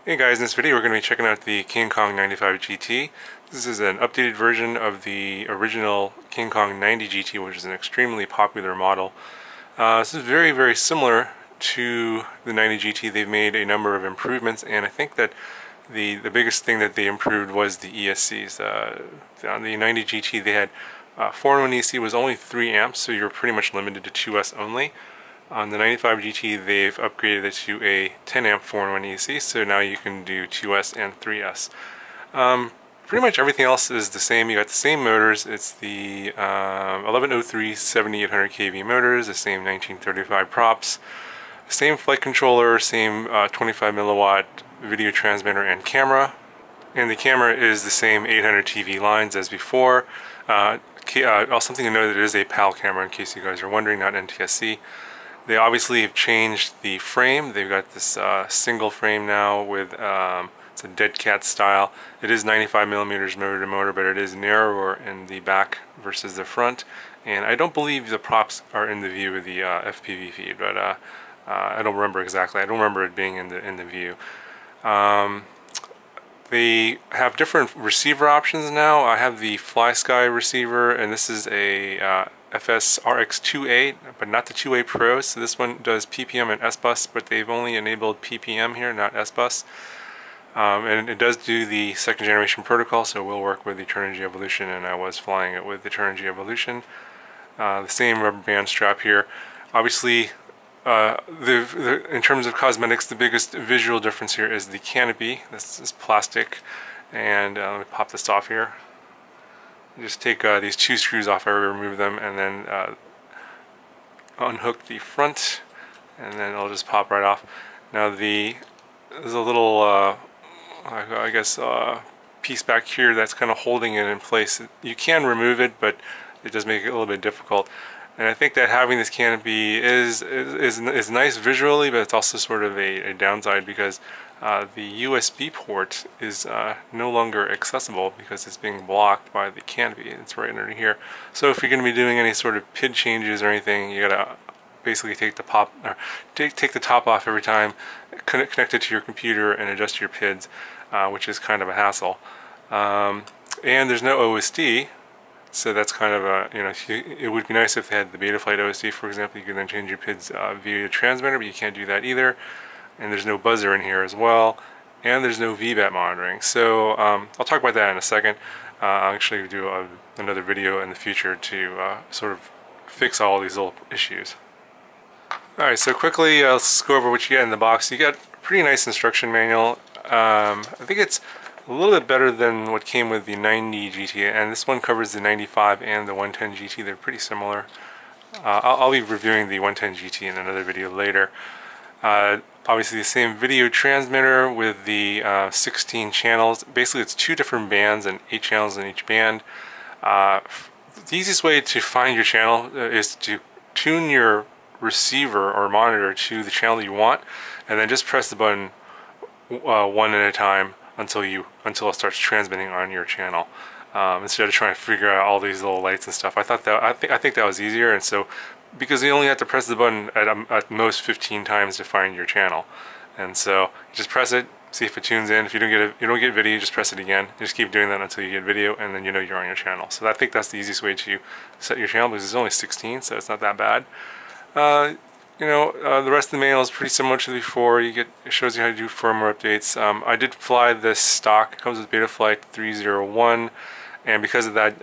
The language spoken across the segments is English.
Hey guys, in this video we're going to be checking out the KingKong 95GT. This is an updated version of the original KingKong 90GT, which is an extremely popular model. This is very similar to the 90GT. They've made a number of improvements, and I think that the biggest thing that they improved was the ESCs. On the 90GT they had 4-in-1 ESC was only 3 amps, so you're pretty much limited to 2S only. On the 95GT, they've upgraded it to a 10 amp 4-in-1 ESC, so now you can do 2S and 3S. Pretty much everything else is the same. You got the same motors. It's the 1103 7800 kV motors, the same 1935 props, same flight controller, same 25 milliwatt video transmitter and camera. And the camera is the same 800 TV lines as before. Also, something to know that it is a PAL camera, in case you guys are wondering, not NTSC. They obviously have changed the frame. They've got this single frame now with it's a dead cat style. It is 95 millimeters motor to motor, but it is narrower in the back versus the front. And I don't believe the props are in the view of the FPV feed, but I don't remember exactly. I don't remember it being in the view. They have different receiver options now. I have the FlySky receiver, and this is a FS RX2A, but not the 2A Pro. So this one does PPM and S-Bus, but they've only enabled PPM here, not S-Bus. And it does do the second generation protocol, so it will work with Eternity Evolution, and I was flying it with Eternity Evolution. The same rubber band strap here. Obviously, in terms of cosmetics, the biggest visual difference here is the canopy. This is plastic, and let me pop this off here. Just take these 2 screws off, I remove them, and then unhook the front, and then it'll just pop right off. Now there's a little, I guess, piece back here that's kind of holding it in place. You can remove it, but it does make it a little bit difficult. And I think that having this canopy is nice visually, but it's also sort of a downside, because the USB port is no longer accessible because it's being blocked by the canopy. It's right under here. So if you're going to be doing any sort of PID changes or anything, you gotta basically take the top off every time, connect it to your computer, and adjust your PIDs, which is kind of a hassle. And there's no OSD. So that's kind of a, it would be nice if they had the Betaflight OSD, for example. You can then change your PIDs via your transmitter, but you can't do that either. And there's no buzzer in here as well. And there's no VBAT monitoring. So I'll talk about that in a second. I'll actually do another video in the future to sort of fix all these little issues. Alright, so quickly let's go over what you get in the box. You get a pretty nice instruction manual. I think it's a little bit better than what came with the 90 GT, and this one covers the 95 and the 110 GT. They're pretty similar. I'll be reviewing the 110 GT in another video later. Obviously the same video transmitter with the 16 channels. Basically it's 2 different bands and 8 channels in each band. The easiest way to find your channel is to tune your receiver or monitor to the channel you want, and then just press the button one at a time until it starts transmitting on your channel, instead of trying to figure out all these little lights and stuff. I think that was easier, and so because you only have to press the button at most 15 times to find your channel, and so you just press it, see if it tunes in. If you don't get video, just press it again. You just keep doing that until you get video, and then you're on your channel. So I think that's the easiest way to set your channel, because it's only 16, so it's not that bad. The rest of the manual is pretty similar to before. It shows you how to do firmware updates. I did fly this stock. It comes with Betaflight 301, and because of that,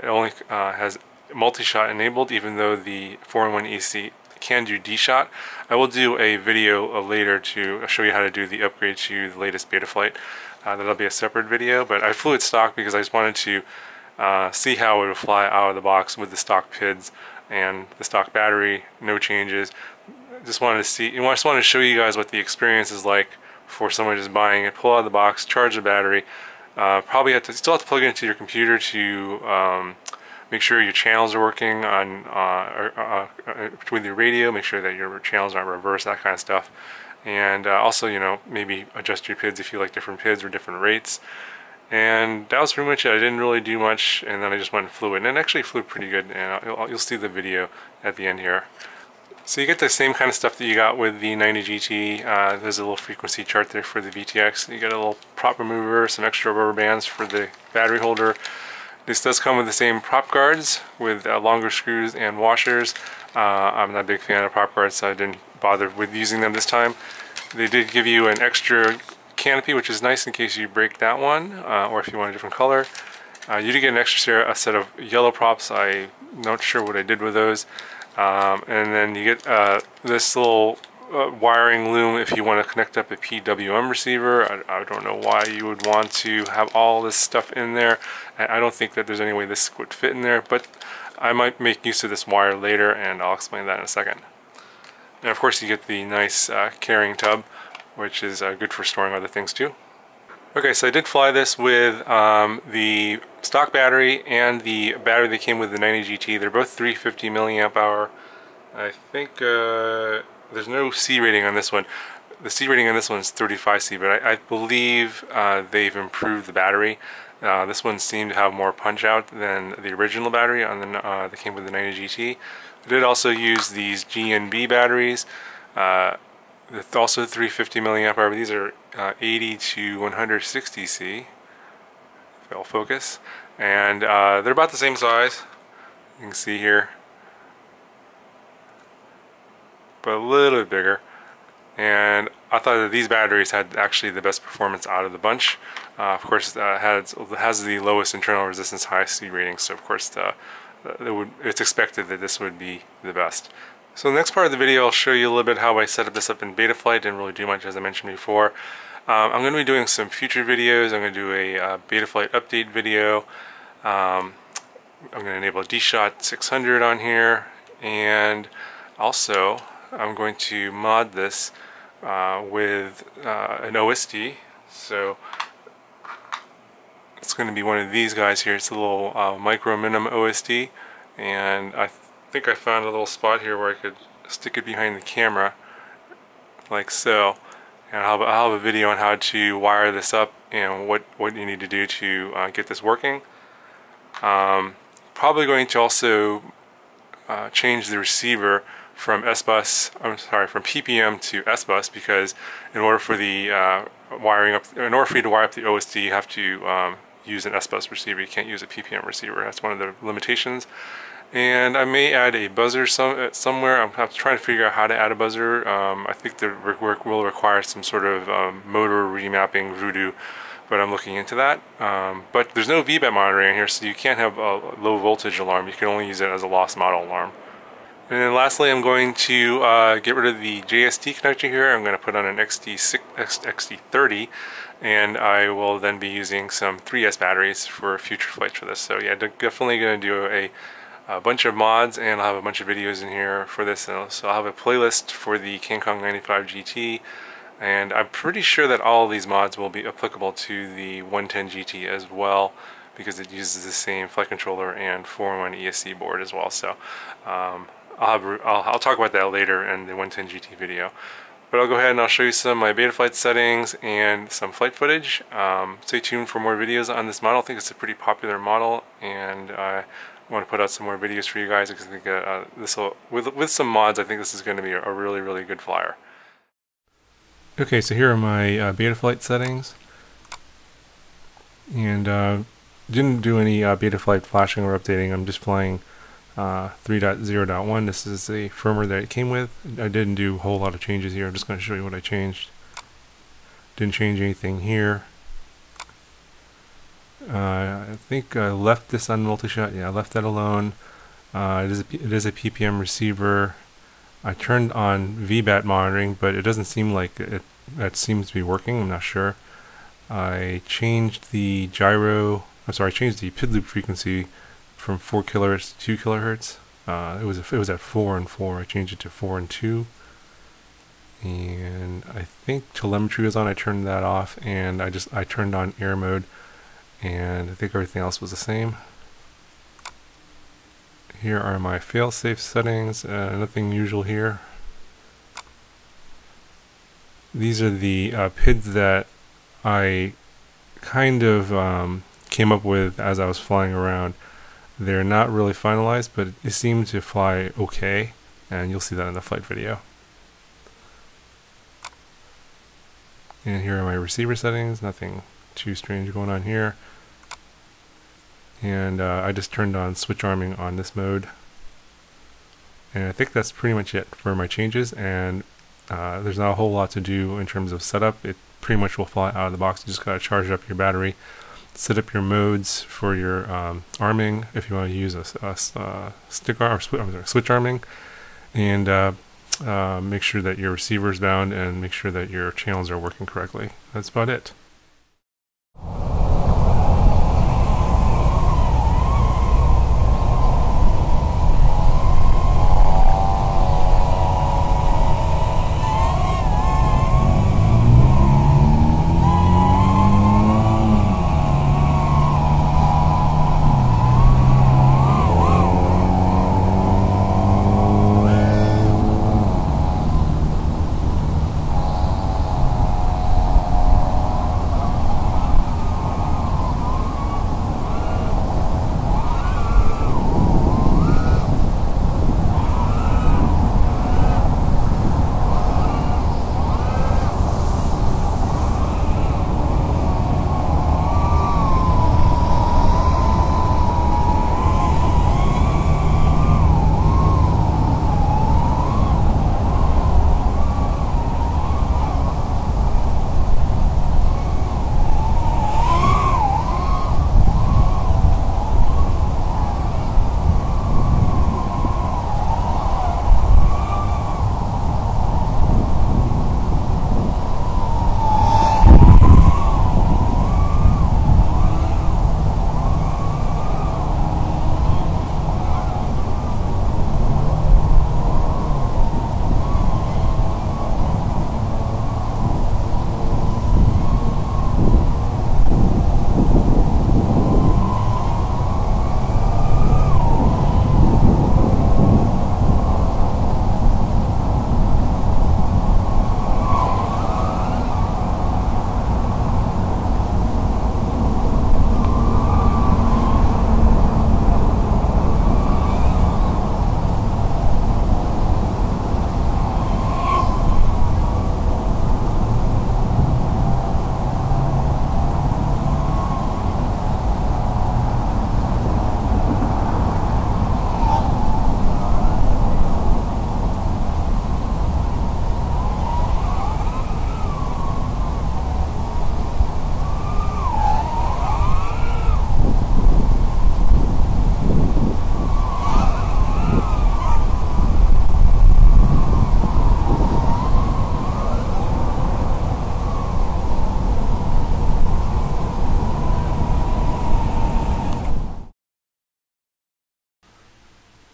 it only has multi-shot enabled, even though the 4-in-1 EC can do D-shot. I will do a video later to show you how to do the upgrade to the latest Betaflight. That'll be a separate video, but I flew it stock because I just wanted to see how it would fly out of the box with the stock PIDs and the stock battery, no changes. Just wanted to show you guys what the experience is like for someone just buying it. Pull out of the box, charge the battery. Probably still have to plug it into your computer to make sure your channels are working on with your radio. Make sure that your channels aren't reversed, that kind of stuff. And also, maybe adjust your PIDs if you like different PIDs or different rates. And that was pretty much it. I didn't really do much, and then I just went and flew it. And it actually flew pretty good, and you'll see the video at the end here. So you get the same kind of stuff that you got with the 90GT. There's a little frequency chart there for the VTX. You get a little prop remover, some extra rubber bands for the battery holder. This does come with the same prop guards with longer screws and washers. I'm not a big fan of prop guards, so I didn't bother with using them this time. They did give you an extra canopy, which is nice in case you break that one, or if you want a different color. You did get an extra set of yellow props. I'm not sure what I did with those. And then you get this little wiring loom if you want to connect up a PWM receiver. I don't know why you would want to have all this stuff in there. I don't think that there's any way this would fit in there, but I might make use of this wire later, and I'll explain that in a second. And of course you get the nice carrying tub, which is good for storing other things too. Okay, so I did fly this with the stock battery and the battery that came with the 90GT. They're both 350 milliamp hour. I think there's no C rating on this one. The C rating on this one is 35C, but I believe they've improved the battery. This one seemed to have more punch out than the original battery on the that came with the 90GT. I did also use these GNB batteries. It's also 350 milliamp hour, but these are 80 to 160C, if it'll focus, and they're about the same size. You can see here, but a little bit bigger. And I thought that these batteries had actually the best performance out of the bunch. Of course, it has the lowest internal resistance, highest C rating, so of course it's expected that this would be the best. So the next part of the video, I'll show you a little bit how I set this up in Betaflight. Didn't really do much, as I mentioned before. I'm going to be doing some future videos. I'm going to do a Betaflight update video. I'm going to enable D-Shot 600 on here, and also I'm going to mod this with an OSD. So it's going to be one of these guys here. It's a little micro minim OSD, and I think I found a little spot here where I could stick it behind the camera like so, and I'll have a video on how to wire this up and what you need to do to get this working. Probably going to also change the receiver from from PPM to S-Bus, because in order for the in order for you to wire up the OSD, you have to use an S-Bus receiver. You can't use a PPM receiver. That's one of the limitations. And I may add a buzzer somewhere. I'm trying to figure out how to add a buzzer. I think the work will require some sort of motor remapping voodoo, but I'm looking into that. But there's no VBAT monitoring in here, so you can't have a low voltage alarm. You can only use it as a lost model alarm. And then lastly, I'm going to get rid of the JST connector here. I'm going to put on an XT30, and I will then be using some 3S batteries for future flights for this. So yeah, definitely going to do a bunch of mods, and I'll have a bunch of videos in here for this. So I'll have a playlist for the KingKong 95GT, and I'm pretty sure that all of these mods will be applicable to the 110GT as well, because it uses the same flight controller and 4-in-1 ESC board as well. So I'll talk about that later in the 110GT video. But I'll go ahead and I'll show you some of my Betaflight settings and some flight footage. Stay tuned for more videos on this model. I think it's a pretty popular model, and I want to put out some more videos for you guys, because I think with some mods, I think this is going to be a really, really good flyer. Okay, so here are my Betaflight settings, and didn't do any Betaflight flashing or updating. I'm just flying 3.0.1. This is the firmware that it came with. I didn't do a whole lot of changes here. I'm just going to show you what I changed. Didn't change anything here. I think I left this on multi-shot. Yeah, I left that alone. It is a PPM receiver. I turned on VBAT monitoring, but it doesn't seem like that seems to be working. I'm not sure. I changed the I changed the PID loop frequency from 4 kilohertz to 2 kilohertz. It was at 4 and 4. I changed it to 4 and 2. And I think telemetry was on. I turned that off, and I turned on air mode, and I think everything else was the same. Here are my fail-safe settings. Nothing usual here. These are the PIDs that I kind of came up with as I was flying around. They're not really finalized, but it seemed to fly okay. and you'll see that in the flight video. And here are my receiver settings, nothing too strange going on here. And I just turned on switch arming on this mode. And I think that's pretty much it for my changes, and there's not a whole lot to do in terms of setup. It pretty much will fly out of the box. You just gotta charge up your battery, set up your modes for your arming if you want to use a stick arm or switch arming, and make sure that your receiver is bound and make sure that your channels are working correctly. That's about it.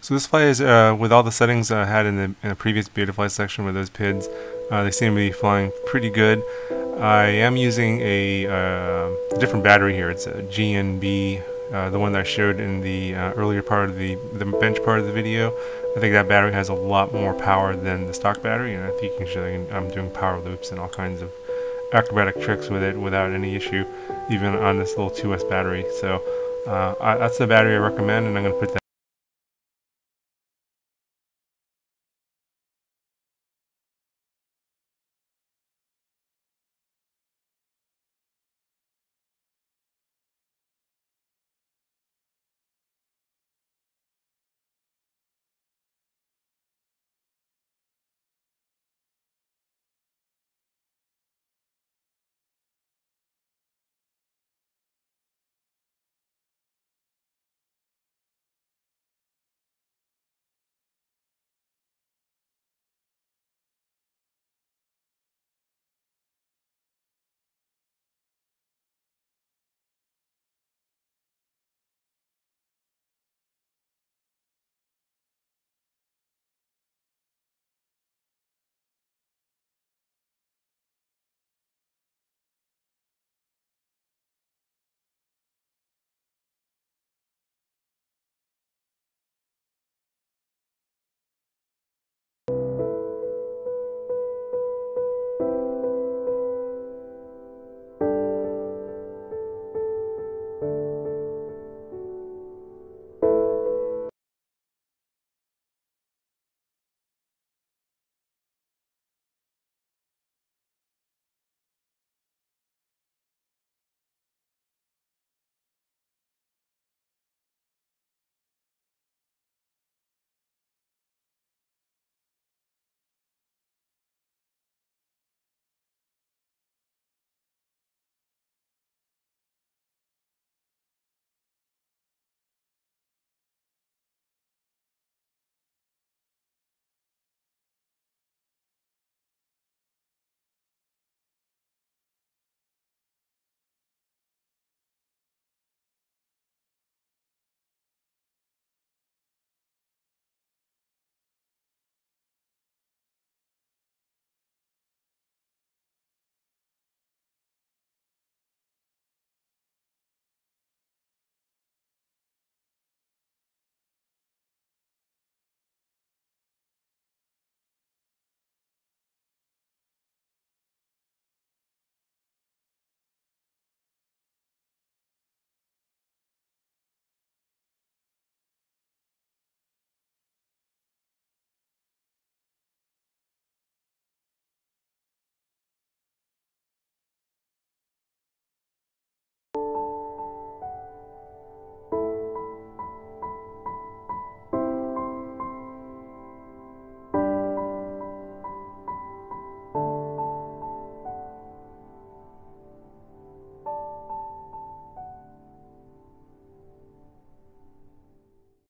So this flight is with all the settings I had in the previous beta flight section with those PIDs. They seem to be flying pretty good. I am using a different battery here. It's a GNB, the one that I showed in the earlier part of the bench part of the video. I think that battery has a lot more power than the stock battery, and I think you can show I'm doing power loops and all kinds of acrobatic tricks with it without any issue, even on this little 2S battery. So that's the battery I recommend, and I'm going to put that